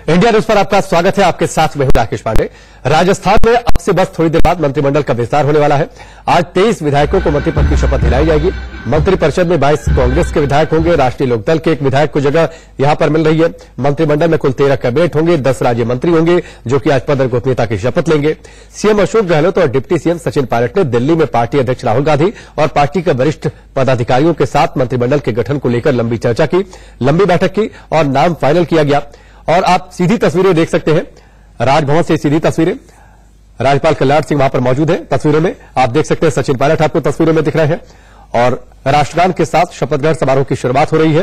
India news पर आपका स्वागत है। आपके साथ मैं हूं राकेश पांडे। राजस्थान में अब से बस थोड़ी देर बाद मंत्रिमंडल का विस्तार होने वाला है। आज 23 विधायकों को मंत्री पद की शपथ दिलाई जाएगी। मंत्रिपरिषद में 22 कांग्रेस के विधायक होंगे। राष्ट्रीय लोकदल के एक विधायक को जगह यहां पर मिल रही है। मंत्रिमंडल में कुल 13 कैबिनेट होंगे। 10 राज्य मंत्री होंगे जो कि आज पद और गोपनीयता की शपथ लेंगे। सीएम अशोक गहलोत और डिप्टी सीएम सचिन पायलट ने दिल्ली में पार्टी अध्यक्ष राहुल गांधी और पार्टी के वरिष्ठ पदाधिकारियों के साथ मंत्रिमंडल के गठन को लेकर लंबी चर्चा की, लंबी बैठक की और नाम फाइनल किया गया। और आप सीधी तस्वीरें देख सकते हैं, राजभवन से सीधी तस्वीरें। राज्यपाल कल्याण सिंह वहां पर मौजूद हैं। तस्वीरों में आप देख सकते हैं सचिन पायलट आपको तस्वीरों में दिख रहे हैं और राष्ट्रगान के साथ शपथ ग्रहण समारोह की शुरुआत हो रही है।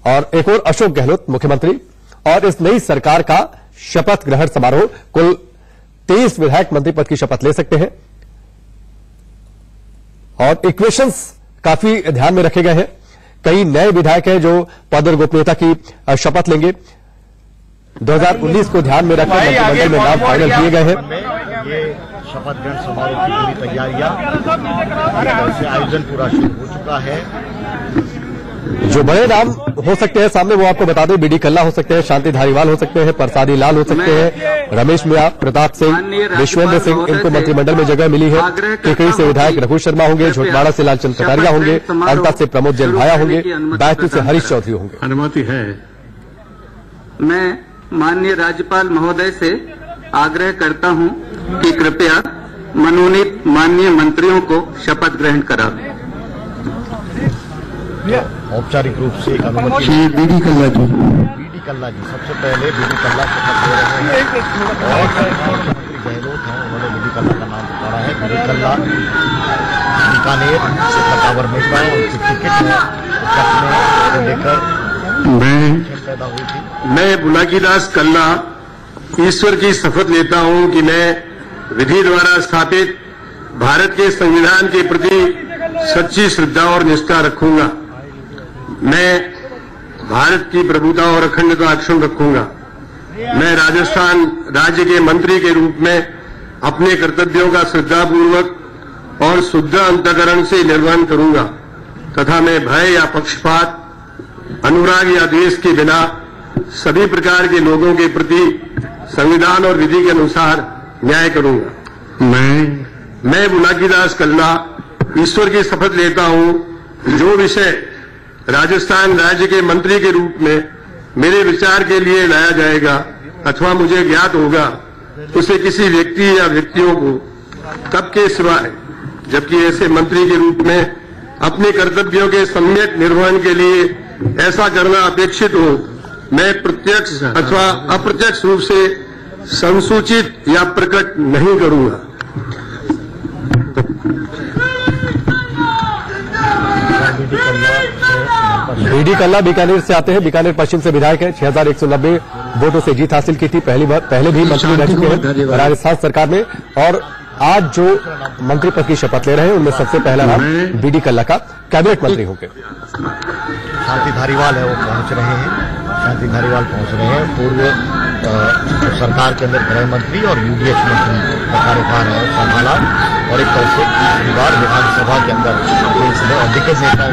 और एक और अशोक गहलोत मुख्यमंत्री और इस नई सरकार का शपथ ग्रहण समारोह। कुल 23 विधायक मंत्री पद की शपथ ले सकते हैं और इक्वेशंस काफी ध्यान में रखे गए हैं। कई नए विधायक हैं जो पद और गोपनीयता की शपथ लेंगे। 2019 को ध्यान में रखकर मंत्रिमंडल में नाम फाइनल किए गए हैं। ये शपथ ग्रहण समारोह की पूरी तैयारियां से आयोजन पूरा शुरू हो चुका है। जो बड़े नाम हो सकते हैं सामने वो आपको बता दें, बीडी कल्ला हो सकते हैं, शांति धारीवाल हो सकते हैं, प्रसादी लाल हो सकते हैं, रमेश मिया, प्रताप सिंह, विश्वेंद्र सिंह, इनको मंत्रिमंडल में जगह मिली है। टिकरी से विधायक रघु शर्मा होंगे, झोटवाड़ा से लालचंद कटारिया होंगे, अंता से प्रमोद जैन भाया होंगे, बैतूल से हरीश चौधरी होंगे। अनुमति है। मैं माननीय राज्यपाल महोदय से आग्रह करता हूं कि कृपया मनोनीत माननीय मंत्रियों को शपथ ग्रहण कराएं। औपचारिक रूप से अनुमति बीडी कल्ला जी। बीडी कल्ला जी सबसे पहले बीडी कल्ला शपथ ले रहे हैं और मुख्यमंत्री गहलोत हैं, उन्होंने बीडी कल्ला का नाम पुकारा है। बीडी कल्ला बीकानेर से कटावर में उनकी टिकट है को लेकर पैदा हुई थी। मैं बुलाकीदास कल्ला ईश्वर की शपथ लेता हूं कि मैं विधि द्वारा स्थापित भारत के संविधान के प्रति सच्ची श्रद्धा और निष्ठा रखूंगा। मैं भारत की प्रभुता और अखंडता अक्षुण्ण रखूंगा। मैं राजस्थान राज्य के मंत्री के रूप में अपने कर्तव्यों का श्रद्धापूर्वक और शुद्ध अंतःकरण से निर्वहन करूंगा तथा मैं भय या पक्षपात, अनुराग या द्वेष के बिना सभी प्रकार के लोगों के प्रति संविधान और विधि के अनुसार न्याय करूंगा। मैं बुलाकीदास कल्ला ईश्वर की शपथ लेता हूं जो विषय राजस्थान राज्य के मंत्री के रूप में मेरे विचार के लिए लाया जाएगा अथवा मुझे ज्ञात होगा उसे किसी व्यक्ति या व्यक्तियों को तब के सिवाय जबकि ऐसे मंत्री के रूप में अपने कर्तव्यों के सम्यक निर्वहन के लिए ऐसा करना अपेक्षित हो, मैं प्रत्यक्ष अथवा अप्रत्यक्ष रूप से संसूचित या प्रकट नहीं करूंगा। बीडी कल्ला बीकानेर से आते हैं, बीकानेर पश्चिम से विधायक है। 6190 वोटों से जीत हासिल की थी। पहले भी मंत्री रह चुके हैं राजस्थान सरकार में और आज जो मंत्री पद की शपथ ले रहे हैं उनमें सबसे पहला नाम बीडी कल्ला का कैबिनेट मंत्री होंगे। शांति धारीवाल है वो पहुंच रहे हैं। शांति धारीवाल पहुंच रहे हैं। पूर्व सरकार के अंदर गृह मंत्री और यूडीएच मंत्री का कार्यभार है संभाला और एक तरह से पिछली बार विधानसभा के अंदर दिग्गज नेता।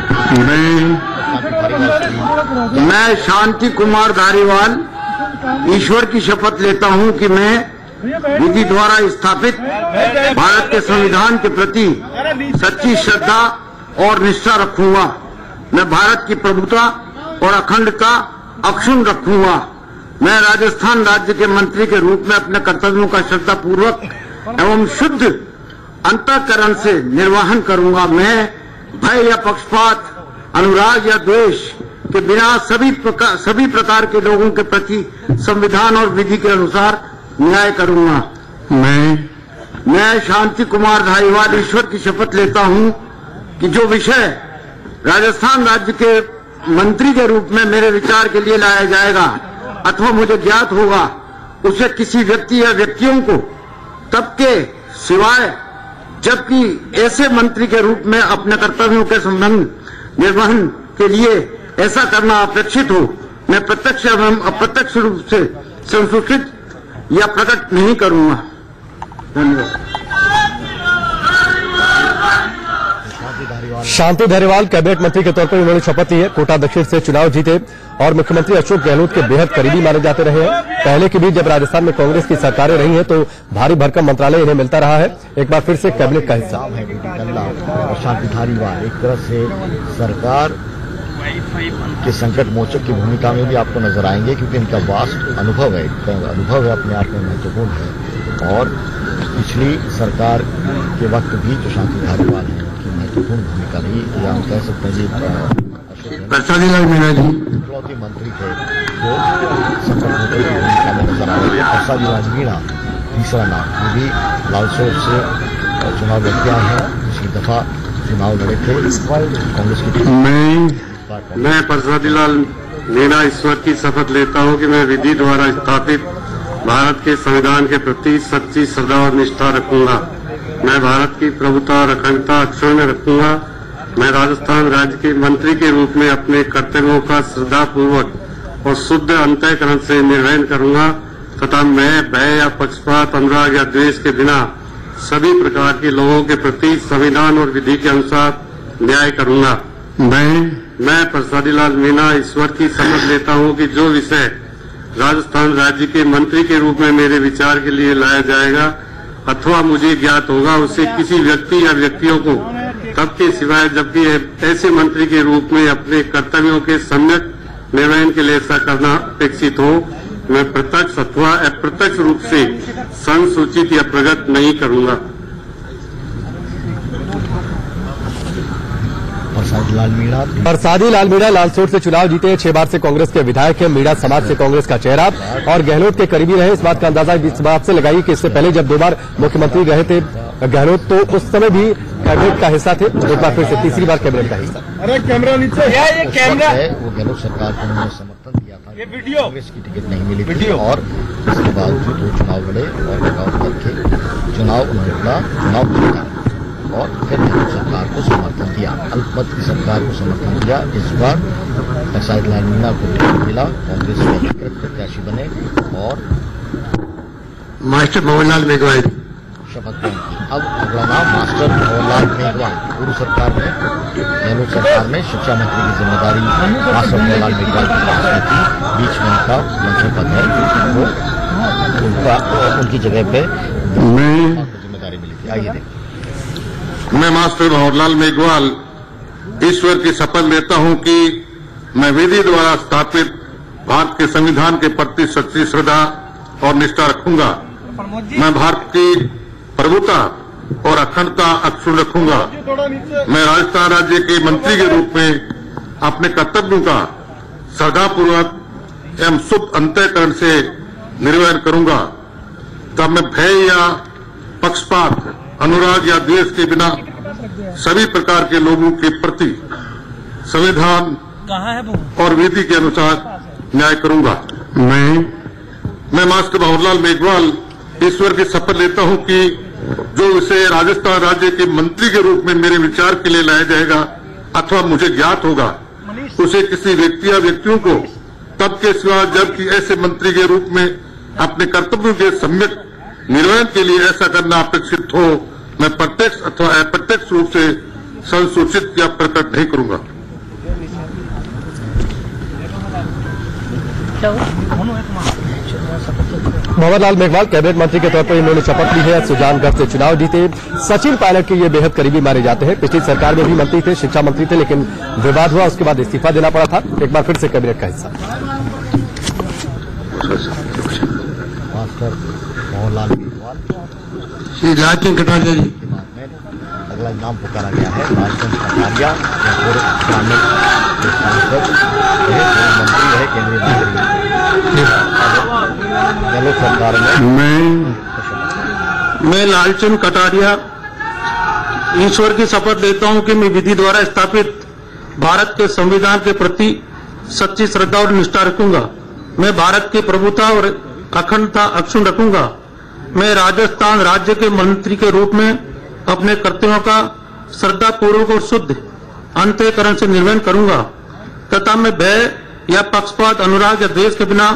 मैं शांति कुमार धारीवाल ईश्वर की शपथ लेता हूं कि मैं विधि द्वारा स्थापित भारत के संविधान के प्रति सच्ची श्रद्धा और निष्ठा रखूंगा। मैं भारत की प्रभुता और अखंडता अक्षुण्ण रखूंगा। मैं राजस्थान राज्य के मंत्री के रूप में अपने कर्तव्यों का श्रद्धापूर्वक एवं शुद्ध अंतःकरण से निर्वहन करूंगा। मैं भय या पक्षपात, अनुराग या द्वेष के बिना सभी प्रकार के लोगों के प्रति संविधान और विधि के अनुसार न्याय करूंगा। मैं शांति कुमार धारीवाल ईश्वर की शपथ लेता हूं कि जो विषय राजस्थान राज्य के मंत्री के रूप में मेरे विचार के लिए लाया जाएगा अथवा मुझे ज्ञात होगा उसे किसी व्यक्ति या व्यक्तियों को तब के सिवाय जबकि ऐसे मंत्री के रूप में अपने कर्तव्यों के संबंध निर्वहन के लिए ऐसा करना अपेक्षित हो, मैं प्रत्यक्ष एवं अप्रत्यक्ष रूप से संसूचित या प्रकट नहीं करूंगा। धन्यवाद। शांति धारीवाल कैबिनेट मंत्री के तौर पर उन्होंने शपथ ली है। कोटा दक्षिण से चुनाव जीते और मुख्यमंत्री अशोक गहलोत के बेहद करीबी माने जाते रहे हैं। पहले की भी जब राजस्थान में कांग्रेस की सरकारें रही हैं तो भारी भरकम मंत्रालय इन्हें मिलता रहा है। एक बार फिर से कैबिनेट का हिस्सा है कल्ला और शांति धारीवाल एक तरह से सरकार के संकट मोचक की भूमिका में भी आपको नजर आएंगे, क्योंकि इनका वास्ट अनुभव है, अपने आप में महत्वपूर्ण है। और पिछली सरकार के वक्त भी जो शांति धारीवाल है उनकी महत्वपूर्ण भूमिका रही, या हम कह सकते हैं जी प्रसादीलाल मीणा जी इकलौते मंत्री थे जो संकट मोचक की भूमिका में नजर आ रहे हैं। प्रसादीलाल मीणा तीसरा नाम, वो भी लालसोट से चुनाव लड़ गया है, पिछली दफा चुनाव लड़े थे कांग्रेस की। मैं प्रसादीलाल मीणा ईश्वर की शपथ लेता हूं कि मैं विधि द्वारा स्थापित भारत के संविधान के प्रति सच्ची श्रद्धा और निष्ठा रखूंगा। मैं भारत की प्रभुता और अखंडता अक्षुण्ण रखूंगा। मैं राजस्थान राज्य के मंत्री के रूप में अपने कर्तव्यों का श्रद्धापूर्वक और शुद्ध अंतःकरण से निर्वहन करूंगा तथा मैं भय या पक्षपात, अनुराग या द्वेष के बिना सभी प्रकार के लोगों के प्रति संविधान और विधि के अनुसार न्याय करूंगा। मैं प्रसादीलाल मीणा ईश्वर की शपथ लेता हूं कि जो विषय राजस्थान राज्य के मंत्री के रूप में मेरे विचार के लिए लाया जाएगा अथवा मुझे ज्ञात होगा उसे किसी व्यक्ति या व्यक्तियों को तब के सिवाय जबकि ऐसे मंत्री के रूप में अपने कर्तव्यों के सम्यक निर्वहन के लिए ऐसा करना अपेक्षित हो, मैं प्रत्यक्ष अथवा अप्रत्यक्ष रूप से संसूचित या प्रकट नहीं करूंगा। प्रसादीलाल मीणा लालसोट से चुनाव जीते हैं। 6 बार से कांग्रेस के विधायक हैं। मीणा समाज से कांग्रेस का चेहरा और गहलोत के करीबी रहे। इस बात का अंदाजा इस बात से लगाइए कि इससे पहले जब 2 बार मुख्यमंत्री रहे थे गहलोत तो उस समय भी कैबिनेट का हिस्सा थे। एक बार फिर से तीसरी बार कैबिनेट का हिस्सा। अरे कैमरा नीचे ये कैमरा है, वो गहलोत सरकार को उन्होंने समर्थन दिया था, ये वीडियो कांग्रेस की टिकट नहीं मिली थी और इसके बावजूद वो चुनाव लड़े और लॉकआउट करके चुनाव जीता और फिर गहलोत सरकार को समर्थन दिया, अल्पमत की सरकार को समर्थन दिया। इस बार प्रसादीलाल मीणा को टिकट मिला, कांग्रेस के अधिकृत प्रत्याशी बने और मास्टर भंवरलाल मेघवाल शपथ ग्रहण की। अब अगला नाम मास्टर भंवरलाल मेघवाल। पूर्व सरकार में गहलोत सरकार में शिक्षा मंत्री की जिम्मेदारी मास्टर भंवरलाल मेघवाल के पास में थी, बीच में उनका मंत्री पद है, वो उनकी जगह पे जिम्मेदारी मिली थी। आइए देखिए। मैं मास्टर भंवरलाल मेघवाल ईश्वर की शपथ लेता हूं कि मैं विधि द्वारा स्थापित भारत के संविधान के प्रति सच्ची श्रद्धा और निष्ठा रखूंगा। मैं भारत की प्रभुता और अखंडता अक्षुण्ण रखूंगा। मैं राजस्थान राज्य के मंत्री के रूप में अपने कर्तव्यों का श्रद्धापूर्वक एवं शुद्ध अंतःकरण से निर्वहन करूंगा तब मैं भय या पक्षपात, अनुराग या द्वेष के बिना सभी प्रकार के लोगों के प्रति संविधान और विधि के अनुसार न्याय करूंगा। मैं मास्टर भंवरलाल मेघवाल ईश्वर की शपथ लेता हूं कि जो विषय राजस्थान राज्य के मंत्री के रूप में मेरे विचार के लिए लाया जाएगा अथवा मुझे ज्ञात होगा उसे किसी व्यक्ति या व्यक्तियों को तब के सिवा जबकि ऐसे मंत्री के रूप में अपने कर्तव्यों के सम्यक निर्वहन के लिए ऐसा करना अपेक्षित हो, मैं प्रत्यक्ष अथवा अप्रत्यक्ष रूप से संसूचित या प्रकट नहीं करूंगा। भंवरलाल मेघवाल कैबिनेट मंत्री के तौर पर इन्होंने शपथ ली है। सुजानगढ़ से चुनाव जीते। सचिन पायलट के ये बेहद करीबी माने जाते हैं। पिछली सरकार में भी मंत्री थे, शिक्षा मंत्री थे, लेकिन विवाद हुआ, उसके बाद इस्तीफा देना पड़ा था। एक बार फिर से कैबिनेट का हिस्सा। मास्टर भंवरलाल मेघवाल श्री राजचंद्र कटारिया जी अगला नाम पुकारा गया है। राजचंद्र कटारिया ग्रामीण सांसद रहे, मंत्री रहे, केंद्रीय मंत्री गहलोत सरकार में। मैं लालचंद कटारिया ईश्वर की शपथ लेता हूं कि मैं विधि द्वारा स्थापित भारत के संविधान के प्रति सच्ची श्रद्धा और निष्ठा रखूंगा। मैं भारत की प्रभुता और अखंडता अक्षुण्ण रखूंगा। मैं राजस्थान राज्य के मंत्री के रूप में अपने कर्तव्यों का श्रद्धापूर्वक और शुद्ध अंतःकरण से निर्वहन करूंगा तथा मैं भय या पक्षपात, अनुराग या द्वेष के बिना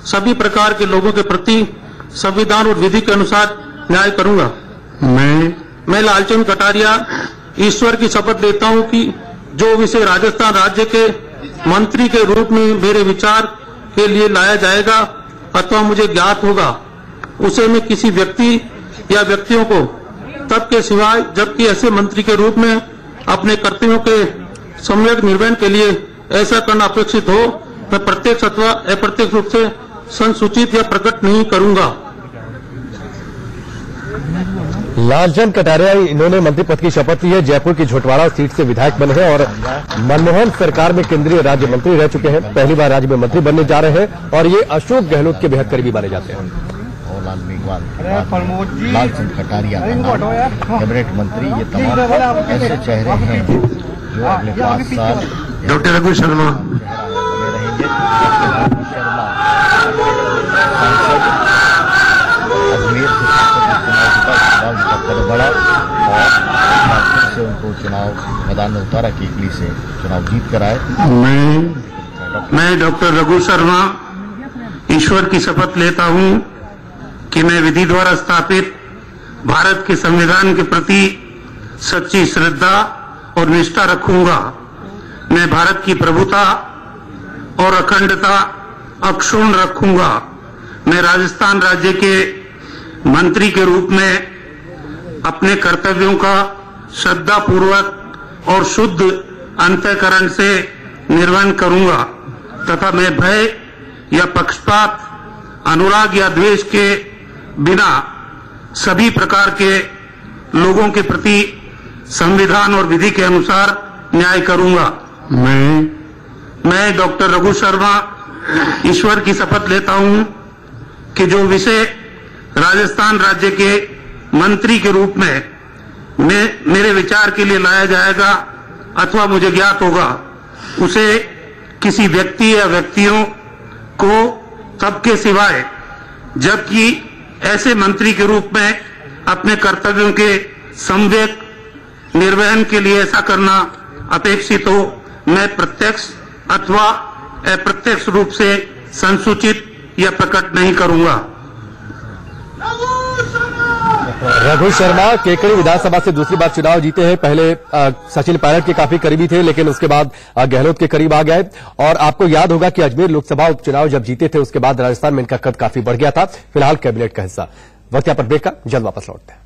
सभी प्रकार के लोगों के प्रति संविधान और विधि के अनुसार न्याय करूंगा। मैं लालचंद कटारिया ईश्वर की शपथ लेता हूं कि जो विषय राजस्थान राज्य के मंत्री के रूप में मेरे विचार के लिए लाया जाएगा अथवा मुझे ज्ञात होगा, उसे मैं किसी व्यक्ति या व्यक्तियों को तब के सिवाय जबकि ऐसे मंत्री के रूप में अपने कर्तव्यों के सम्यक निर्वहन के लिए ऐसा करना अपेक्षित हो, मैं प्रत्यक्ष अथवा अप्रत्यक्ष रूप से संसूचित या प्रकट नहीं करूंगा। लालचंद कटारिया इन्होंने मंत्री पद की शपथ ली है। जयपुर की झोटवाड़ा सीट से विधायक बने हैं और मनमोहन सरकार में केंद्रीय राज्य मंत्री रह चुके हैं। पहली बार राज्य में मंत्री बनने जा रहे हैं और ये अशोक गहलोत के बेहद करीबी माने जाते हैं। और लाल मेघवाल लालचंद कटारिया कैबिनेट मंत्री, ये तमाम ऐसे चेहरे हैं जो अगले 5 साल डॉक्टर रघु शर्मा बने रहेंगे। रघु शर्मा सांसद, अजमेर से चुनाव जीता कद बढ़ा और फिर से उनको चुनाव मैदान में उतारा, केकली से चुनाव जीत कर आए। मैं डॉक्टर रघु शर्मा ईश्वर की शपथ लेता हूं कि मैं विधि द्वारा स्थापित भारत के संविधान के प्रति सच्ची श्रद्धा और निष्ठा रखूंगा। मैं भारत की प्रभुता और अखंडता अक्षुण्ण रखूंगा। मैं राजस्थान राज्य के मंत्री के रूप में अपने कर्तव्यों का श्रद्धापूर्वक और शुद्ध अंतःकरण से निर्वहन करूंगा तथा मैं भय या पक्षपात, अनुराग या द्वेष के बिना सभी प्रकार के लोगों के प्रति संविधान और विधि के अनुसार न्याय करूंगा। मैं डॉक्टर रघु शर्मा ईश्वर की शपथ लेता हूं कि जो विषय राजस्थान राज्य के मंत्री के रूप में मेरे विचार के लिए लाया जाएगा अथवा मुझे ज्ञात होगा, उसे किसी व्यक्ति या व्यक्तियों को तब के सिवाय जबकि ऐसे मंत्री के रूप में अपने कर्तव्यों के सम्यक निर्वहन के लिए ऐसा करना अपेक्षित हो, मैं प्रत्यक्ष अथवा अप्रत्यक्ष रूप से संसूचित या प्रकट नहीं करूंगा। रघु शर्मा केकड़ी विधानसभा से दूसरी बार चुनाव जीते हैं। पहले सचिन पायलट के काफी करीबी थे, लेकिन उसके बाद गहलोत के करीब आ गए। और आपको याद होगा कि अजमेर लोकसभा उपचुनाव जब जीते थे उसके बाद राजस्थान में इनका कद काफी बढ़ गया था। फिलहाल कैबिनेट का हिस्सा। वक्त यहाँ पर ब्रेक का, जल्द वापस लौटते हैं।